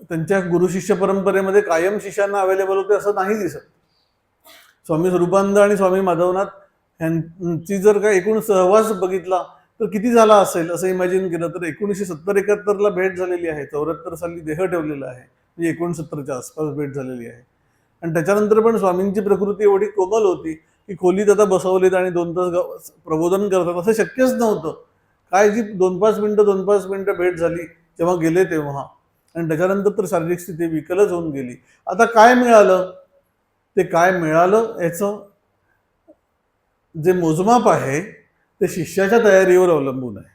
त्यांच्या गुरु शिष्य परंपरेमध्ये कायम शिष्यांना अवेलेबल होते असं नाही दिसत. स्वामी स्वरूपानंद आणि स्वामी माधवनाथ यांची जर का एकूण सहवास बघितला तर किती झाला असेल असं इमॅजिन केलं तर 1970-71 भेट झालेली आहे. 74 साली देह ठेवलेला आहे, म्हणजे 69च्या आसपास भेट झालेली आहे. आणि त्याच्यानंतर पण स्वामींची प्रकृती एवढी कोमल होती की खोलीत आता बसवलीत आणि 2 तास प्रबोधन करतात असं शक्यच नव्हतं. काय जी 2-5 मिनिटं भेट झाली जेव्हा गेले तेव्हा, आणि त्याच्यानंतर तर शारीरिक स्थिती विकलच होऊन गेली. आता काय मिळालं, ते काय मिळालं याचं जे मोजमाप आहे ते शिष्याच्या तयारीवर अवलंबून आहे.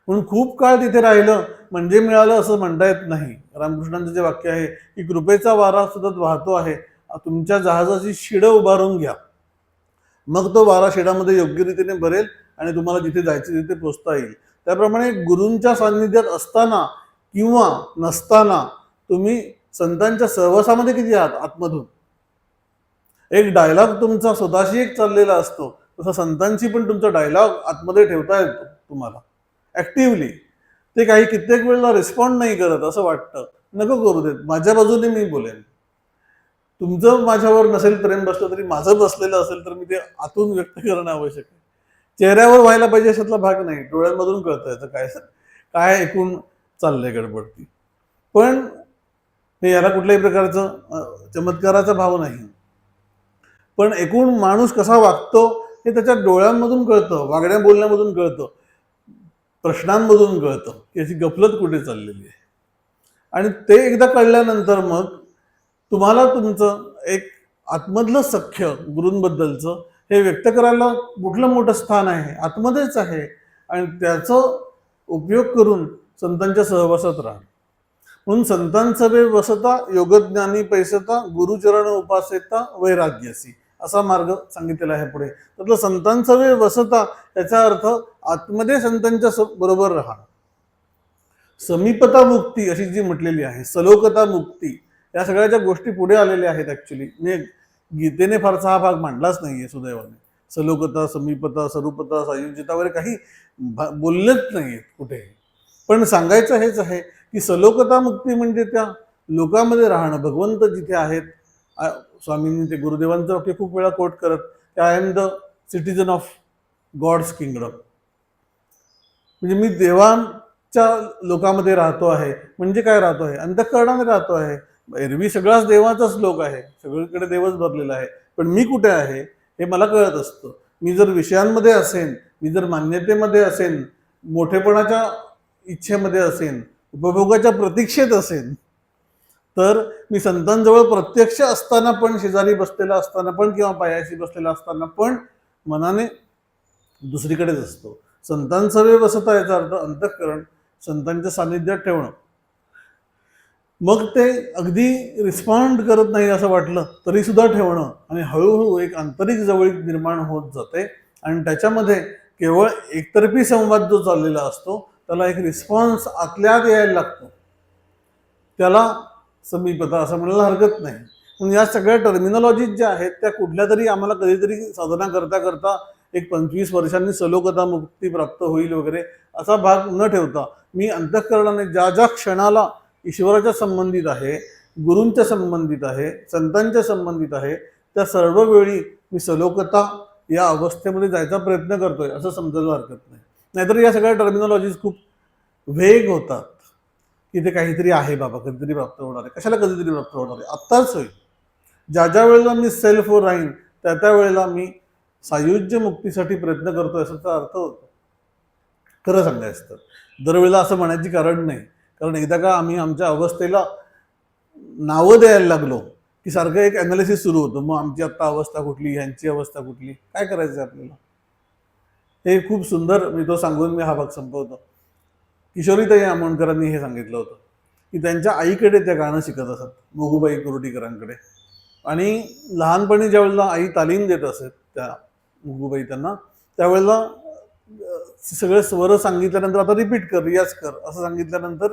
म्हणून खूप काळ तिथे राहिलं म्हणजे मिळालं असं म्हणता येत नाही. रामकृष्णांचं जे वाक्य आहे की कृपेचा वारा सतत वाहतो आहे, तुमच्या जहाजाची शिडं उभारून घ्या, मग तो वारा शिडामध्ये योग्य रीतीने भरेल आणि तुम्हाला जिथे जायचं तिथे पोहोचता येईल. त्याप्रमाणे गुरूंच्या सान्निध्यात असताना किंवा नसताना तुम्ही संतांच्या सहवासामध्ये किती आहात आतमधून. एक डायलॉग तुमचा स्वतःशी एक चाललेला असतो, तसं संतांची पण तुमचा डायलॉग आतमध्ये ठेवता येतो तुम्हाला ऍक्टिव्हली. ते काही कित्येक वेळेला रिस्पॉन्ड नाही करत असं वाटतं, नको करू देत, माझ्या बाजूने मी बोलेन. तुमचं माझ्यावर नसेल प्रेम बसलं तरी माझं बसलेलं असेल तर मी ते आतून व्यक्त करणं आवश्यक आहे. चेहऱ्यावर व्हायला पाहिजे अशातला भाग नाही, डोळ्यांमधून कळतं याचं काय काय एकूण चाललंय गडबडती. पण हे याला कुठल्याही प्रकारचं चमत्काराचा भाव नाही, पण एकूण माणूस कसा वागतो हे त्याच्या डोळ्यांमधून कळतं, वागण्या बोलण्यामधून कळतं, प्रश्नांमधून कळतं की याची गफलत कुठे चाललेली आहे. आणि ते एकदा कळल्यानंतर मग तुम्हाला तुमचं एक आतमधलं सख्य गुरूंबद्दलचं हे व्यक्त करायला कुठलं मोठं स्थान आहे, आतमध्येच आहे. आणि त्याचा उपयोग करून संतांच्या सहवासात राहा. म्हणून संतांसवे वसता योगज्ञानी पैसता गुरुचरण उपासेता वैराग्यसी असा मार्ग सांगितलेला आहे पुढे. त्यातलं संतांसवे वसता याचा अर्थ आतमध्ये संतांच्या बरोबर राहा. समीपता मुक्ती अशी जी म्हटलेली आहे, सलोकता मुक्ती, या सगळ्या ज्या गोष्टी पुढे आलेल्या आहेत ऍक्च्युली, म्हणजे गीतेने फारसा हा भाग मांडलाच नाहीये सुदैवाने. सलोकता, समीपता, स्वरूपता, सायुज्यता वगैरे काही बोललेच नाहीये कुठे. पण सांगायचं हेच आहे की सलोकता मुक्ती म्हणजे त्या लोकांमध्ये राहणं, भगवंत जिथे आहेत. स्वामींनी ते गुरुदेवांचं वाक्य खूप वेळा कोट करत की I am the citizen of God's kingdom. म्हणजे मी देवांच्या लोकामध्ये राहतो आहे. म्हणजे काय राहतो आहे? अंतःकरणाने राहतो आहे. एरवी सगळाच देवाचाच लोक आहे, सगळीकडे देवच भरलेला आहे. पण मी कुठे आहे हे मला कळत असतं. मी जर विषयांमध्ये असेन, मी जर मान्यतेमध्ये असेन, मोठेपणाच्या इच्छेमध्ये असेन, उपभोगाच्या प्रतीक्षेत असेन, तर मी संतांजवळ प्रत्यक्ष असताना पण, शेजारी बसलेला असताना पण, किंवा पायाशी बसलेला असताना पण मनाने दुसरीकडेच असतो. संतांसवे बसता याचा अर्थ अंतःकरण संतांच्या सानिध्यात ठेवणं. मग ते अगदी रिस्पॉन्ड करत नाही असं वाटलं तरी सुद्धा ठेवणं, आणि हळूहळू एक आंतरिक जवळीक निर्माण होत जाते. आणि त्याच्यामध्ये केवळ एकतर्फी संवाद जो चाललेला असतो त्याला एक रिस्पॉन्स आतल्या आत यायला लागतो. त्याला समीपता असं म्हणायला हरकत नाही. म्हणून या सगळ्या टर्मिनॉलॉजीज ज्या आहेत त्या कुठल्या तरी आम्हाला कधीतरी साधना करता करता एक 25 वर्षांनी सलोकता मुक्ती प्राप्त होईल वगैरे असा भाग न ठेवता, मी अंतःकरणाने ज्या ज्या क्षणाला ईश्वराच्या संबंधित आहे, गुरूंच्या संबंधित आहे, संतांच्या संबंधित आहे, त्या सर्व वेळी मी सलोकता या अवस्थेमध्ये जायचा प्रयत्न करतोय असं समजायला हरकत नाही. नाहीतर या सगळ्या टर्मिनॉलॉजीज खूप वेग होतात की ते काहीतरी आहे बाबा, कधीतरी प्राप्त होणार आहे. कशाला कधीतरी प्राप्त होणार आहे? आत्ताच होईल. ज्या ज्या वेळेला मी सेल्फवर राहीन त्या त्या वेळेला मी सायुज्य मुक्तीसाठी प्रयत्न करतोय असाचा अर्थ होतो. खरं सांगायचं तर दरवेळेला असं म्हणायची कारण नाही. कारण एकदा का आम्ही आमच्या अवस्थेला नावं द्यायला लागलो की सारखं एक अनालिसिस सुरू होतं. मग आमची आत्ता अवस्था कुठली, ह्यांची अवस्था कुठली, काय करायचं आपल्याला? हे खूप सुंदर मी तो सांगून मी हा भाग संपवतो. किशोरीताई आमोणकरांनी हे सांगितलं होतं की त्यांच्या आईकडे त्या गाणं शिकत असत, मोगूबाई कुर्डीकरांकडे. आणि लहानपणी ज्या वेळेला आई तालीम देत असत त्या मोगूबाई त्यांना, त्यावेळेला सगळे स्वर सांगितल्यानंतर आता रिपीट कर, रियाज कर असं सांगितल्यानंतर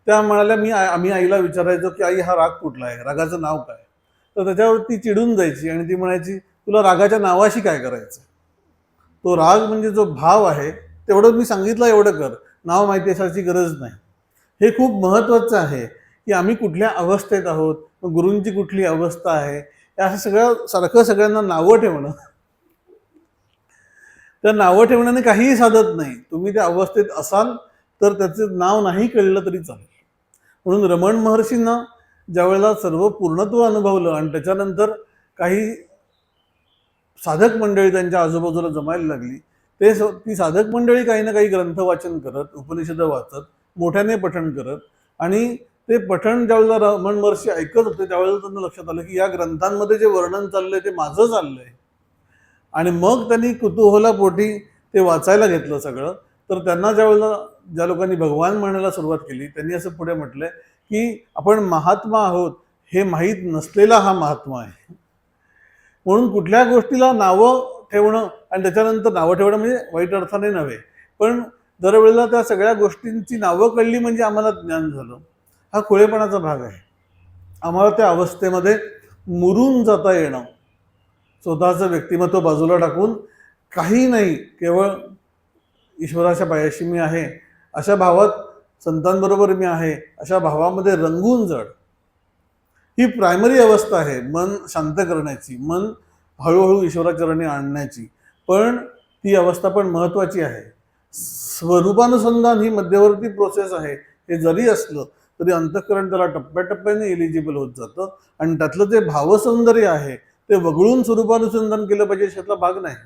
त्या म्हणाल्या, आम्ही आईला विचारायचो की आई हा राग कुठला आहे, रागाचं नाव काय? तर त्याच्यावरती चिडून जायची आणि ती म्हणायची तुला रागाच्या नावाशी काय करायचं? तो राग म्हणजे जो भाव आहे तेवढं मी सांगितलं एवढं कर, नाव माहिती असायची गरज नाही. हे खूप महत्वाचं आहे की आम्ही कुठल्या अवस्थेत आहोत, गुरूंची कुठली अवस्था आहे, असं सगळं सारखं सगळ्यांना नावं ठेवणं, त्या नावं ठेवण्याने काहीही साधत नाही. तुम्ही त्या अवस्थेत असाल तर त्याचं नाव नाही कळलं तरी चालेल. म्हणून रमण महर्षींना ज्या वेळेला सर्व पूर्णत्व अनुभवलं आणि त्याच्यानंतर काही साधक मंडळी त्यांच्या आजूबाजूला जमायला लागली, ती साधक मंडळी काही ना काही ग्रंथ वाचन करत, उपनिषद वाचत, मोठ्याने पठण करत, आणि ते पठण ज्यावेळेला रमण महर्षी ऐकत होते त्यावेळेला त्यांना लक्षात आलं की या ग्रंथांमध्ये जे वर्णन चाललंय ते माझं चाललंय. आणि मग त्यांनी कुतूहलापोटी ते वाचायला घेतलं सगळं. तर त्यांना ज्या लोकांनी भगवान म्हणायला सुरुवात केली त्यांनी असं पुढे म्हटलंय की आपण महात्मा आहोत हे माहीत नसलेला हा महात्मा आहे. म्हणून कुठल्या गोष्टीला नावं ठेवणं, आणि त्याच्यानंतर नावं ठेवणं म्हणजे वाईट अर्थाने नव्हे, पण दरवेळेला त्या सगळ्या गोष्टींची नावं कळली म्हणजे आम्हाला ज्ञान झालं, हा खुळेपणाचा भाग आहे. आम्हाला त्या अवस्थेमध्ये मुरून जाता येणं, स्वतःचं व्यक्तिमत्व बाजूला टाकून काही नाही, केवळ ईश्वराच्या पायाशी मी आहे अशा भावात, संतांबरोबर मी आहे अशा भावामध्ये रंगून जड, ही प्रायमरी अवस्था आहे मन शांत करण्याची, मन हळूहळू ईश्वराचरणी आणण्याची. पण ती अवस्था पण महत्वाची आहे. स्वरूपानुसंधान ही मध्यवर्ती प्रोसेस आहे. हे जरी असलं तरी अंतःकरण त्याला टप्प्याटप्प्याने एलिजिबल होत जातं, आणि त्यातलं जे भावसौंदर्य आहे ते वगळून स्वरूपानुसंधान केलं पाहिजे अशातला भाग नाही.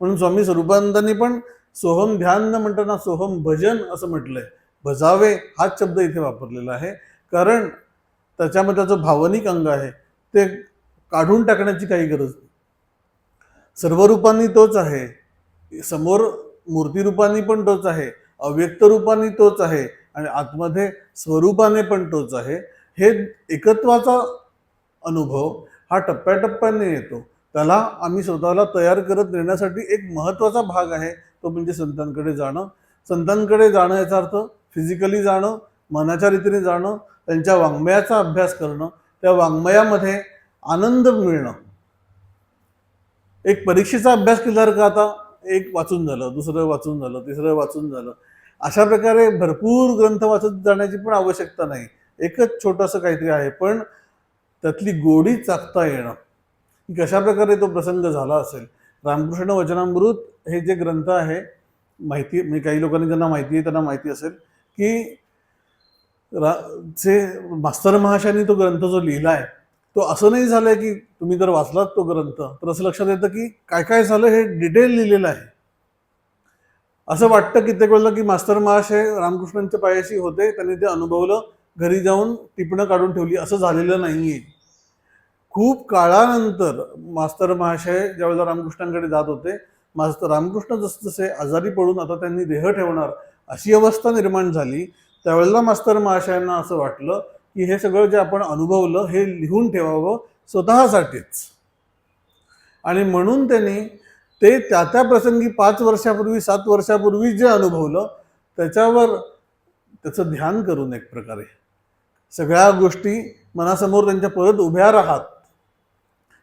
म्हणून स्वामी स्वरूपानंदांनी पण सोहम ध्यान न म्हणताना सोहम भजन असं म्हटलंय. भजावे हाच शब्द इथे वापरलेला आहे, कारण त्याच्यामध्ये जो भावनिक अंग आहे ते काढून टाकण्याची काही गरज नाही. सर्व रूपांनी तोच आहे, समोर मूर्ती रूपांनी पण तोच आहे, अव्यक्त रूपांनी तोच आहे, आणि आतमध्ये स्वरूपाने पण तोच आहे. हे एकत्वाचा अनुभव हा टप्प्याटप्प्याने येतो. त्याला आम्ही स्वतःला तयार करत नेण्यासाठी एक महत्वाचा भाग आहे तो म्हणजे संतांकडे जाणं. संतांकडे जाणं याचा अर्थ फिजिकली जाणं, मनाच्या रीतीने जाणं, त्यांच्या वाङ्मयाचा अभ्यास करणं, त्या वाङ्मयामध्ये आनंद मिळणं. एक परीक्षेचा अभ्यास केल्यासारखं आता एक वाचून झालं, दुसरं वाचून झालं, तिसरं वाचून झालं, अशा प्रकारे भरपूर ग्रंथ वाचत जाण्याची पण आवश्यकता नाही. एकच छोटंसं काहीतरी आहे, पण त्यातली गोडी चाखता येणं, की कशा प्रकारे तो प्रसंग झाला असेल. रामकृष्ण वचनामृत हे जे ग्रंथ आहे, माहिती म्हणजे काही लोकांनी ज्यांना माहिती आहे त्यांना माहिती असेल की जे मास्तर महाशयांनी तो ग्रंथ जो लिहिलाय, तो असं नाही झालंय की तुम्ही जर वाचलात तो ग्रंथ तर असं लक्षात येतं की काय काय झालं हे डिटेल लिहिलेलं आहे. असं वाटतं कित्येक वेळेला की मास्तर महाशय रामकृष्णांच्या पायाशी होते, त्यांनी ते अनुभवलं, घरी जाऊन टिपणं काढून ठेवली, असं झालेलं नाहीये. खूप काळानंतर मास्तर महाशय ज्यावेळेला रामकृष्णांकडे जात होते, मास्तर रामकृष्ण जसजसे आजारी पडून आता त्यांनी देह ठेवणार अशी अवस्था निर्माण झाली, त्यावेळेला मास्तर महाशयांना असं वाटलं की हे सगळं जे आपण अनुभवलं हे लिहून ठेवावं स्वतःसाठीच. आणि म्हणून त्यांनी ते त्या त्या प्रसंगी 5 वर्षापूर्वी 7 वर्षापूर्वी जे अनुभवलं त्याच्यावर त्याचं ध्यान करून एक प्रकारे सगळ्या गोष्टी मनासमोर त्यांच्या परत उभ्या राहत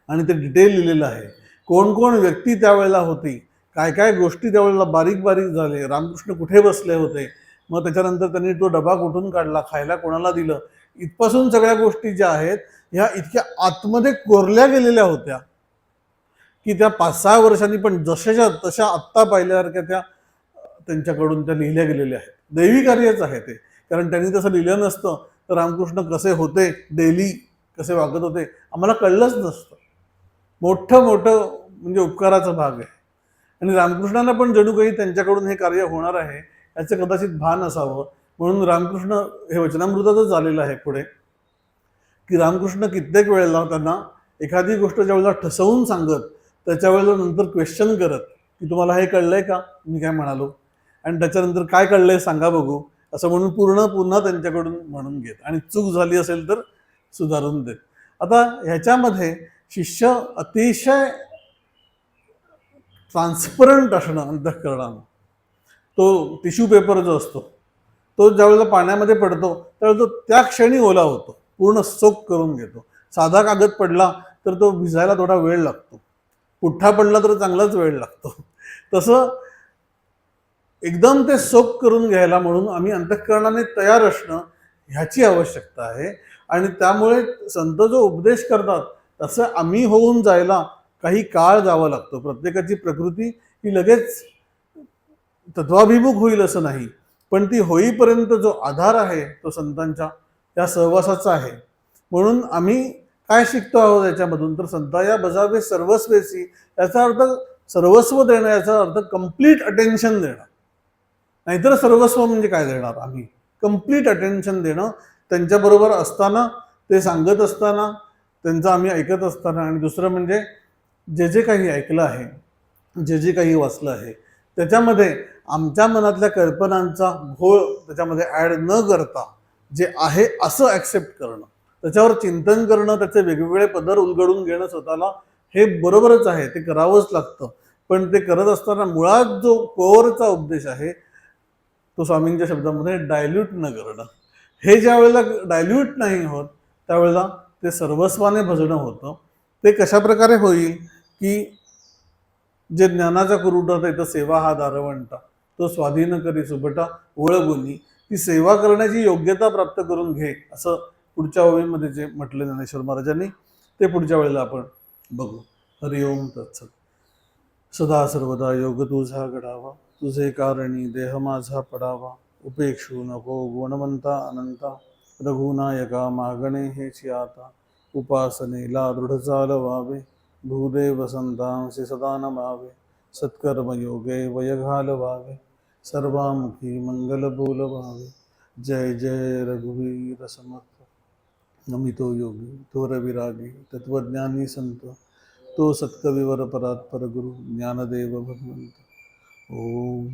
आणि ते डिटेल लिहिलेलं आहे. कोण कोण व्यक्ती त्यावेळेला होती, काय काय गोष्टी त्यावेळेला बारीक बारीक झाले, रामकृष्ण कुठे बसले होते, मग त्याच्यानंतर त्यांनी तो डबा कुठून काढला, खायला कोणाला दिलं, इथपासून सगळ्या गोष्टी ज्या आहेत ह्या इतक्या आतमध्ये कोरल्या गेलेल्या होत्या की त्या 5-6 वर्षांनी पण जशाच्या तशा आत्ता पाहिल्यासारख्या त्या त्यांच्याकडून त्या लिहिल्या गेलेल्या आहेत. दैवी कार्यच आहे ते, कारण त्यांनी तसं लिहिलं नसतं तर रामकृष्ण कसे होते, डेली कसे वागत होते आम्हाला कळलंच नसतं. मोठं मोठं म्हणजे उपकाराचा भाग आहे. आणि रामकृष्णांना पण जणू काही त्यांच्याकडून हे कार्य होणार आहे याचं कदाचित भान असावं, म्हणून रामकृष्ण हे वचनामृतातच झालेलं आहे पुढे की रामकृष्ण कित्येक वेळेला त्यांना एखादी गोष्ट ज्या वेळेला ठसवून सांगत त्याच्या वेळेला नंतर क्वेश्चन करत की तुम्हाला हे कळलंय का, मी काय म्हणालो, आणि त्याच्यानंतर काय कळलंय सांगा बघू, असं म्हणून पुन्हा त्यांच्याकडून म्हणून घेत आणि चूक झाली असेल तर सुधारून देत. आता ह्याच्यामध्ये शिष्य अतिशय ट्रान्सपरंट असणं अंतःकरणानं. तो टिश्यू पेपर जो असतो तो ज्यावेळेला पाण्यामध्ये पडतो त्यावेळेला तो त्या क्षणी ओला होतो, पूर्ण सोक करून घेतो. साधा कागद पडला तर तो भिजायला थोडा वेळ लागतो, पुठ्ठा पडला तर चांगलाच वेळ लागतो. तसं एकदम ते सोक करून घ्यायला म्हणून आम्ही अंतःकरणाने तयार असणं ह्याची आवश्यकता आहे. आणि त्यामुळे संत जो उपदेश करतात तसं आम्ही होऊन जायला काही काळ जावा लागतो. प्रत्येकाची प्रकृती ही लगेच तत्वाभिमुख होईल असं नाही, पण ती होईपर्यंत जो आधार आहे तो संतांच्या त्या सहवासाचा आहे. म्हणून आम्ही काय शिकतो आहोत याच्यामधून तर संताया बजावे सर्वस्वेसी, याचा अर्थ सर्वस्व देणं, याचा अर्थ कम्प्लीट अटेन्शन देणं. नाहीतर सर्वस्व म्हणजे काय देणार, आम्ही कम्प्लीट अटेन्शन देणं त्यांच्याबरोबर असताना, ते सांगत असताना, त्यांचं आम्ही ऐकत असताना. आणि दुसरं म्हणजे जे जे काही ऐकलं आहे, जे जे काही वाचलं आहे त्याच्यामध्ये आमच्या मनातल्या कल्पनांचा घोळ त्याच्यामध्ये ॲड न करता जे आहे असं ॲक्सेप्ट करणं, त्याच्यावर चिंतन करणं, त्याचे वेगवेगळे पदर उलगडून घेणं स्वतःला, हे बरोबरच आहे, ते करावंच लागतं. पण ते करत असताना मुळात जो कोरचा उपदेश आहे तो स्वामींच्या शब्दामध्ये डायल्यूट न करणं. हे ज्या वेळेला डायल्यूट नाही होत त्यावेळेला ते सर्वस्वाने भजणं होतं. ते कशा प्रकारे होईल की जे ज्ञानाचा कुरुटा येतं सेवा हा दारवंटा, तो स्वाधीन करी सुभटा ओळगुनी, ती सेवा करण्याची योग्यता प्राप्त करून घे, असं पुढच्या ओळीमध्ये जे म्हटलं ज्ञानेश्वर महाराजांनी ते पुढच्या वेळेला आपण बघू. हरिओम तत्सत. सदा सर्वदा योग तुझा घडावा, तुझे कारणी देह माझा पडावा, उपेक्षू नको गुणवंता अनंता, रघुनायका मागणे हेची आता, उपासनेला दृढ चालवावे, भूदेव संतांसी सदा नमावे, सत्कर्मयोगे वय घालवावे, सर्वामुखी मंगल बोलवावे. जय जय रघुवीर समर्थ. नमितो योगी थोर विरागी तत्वज्ञानी संत, तो सत्कविवर परात्पर गुरु ज्ञानदेव भगवंत. ओम.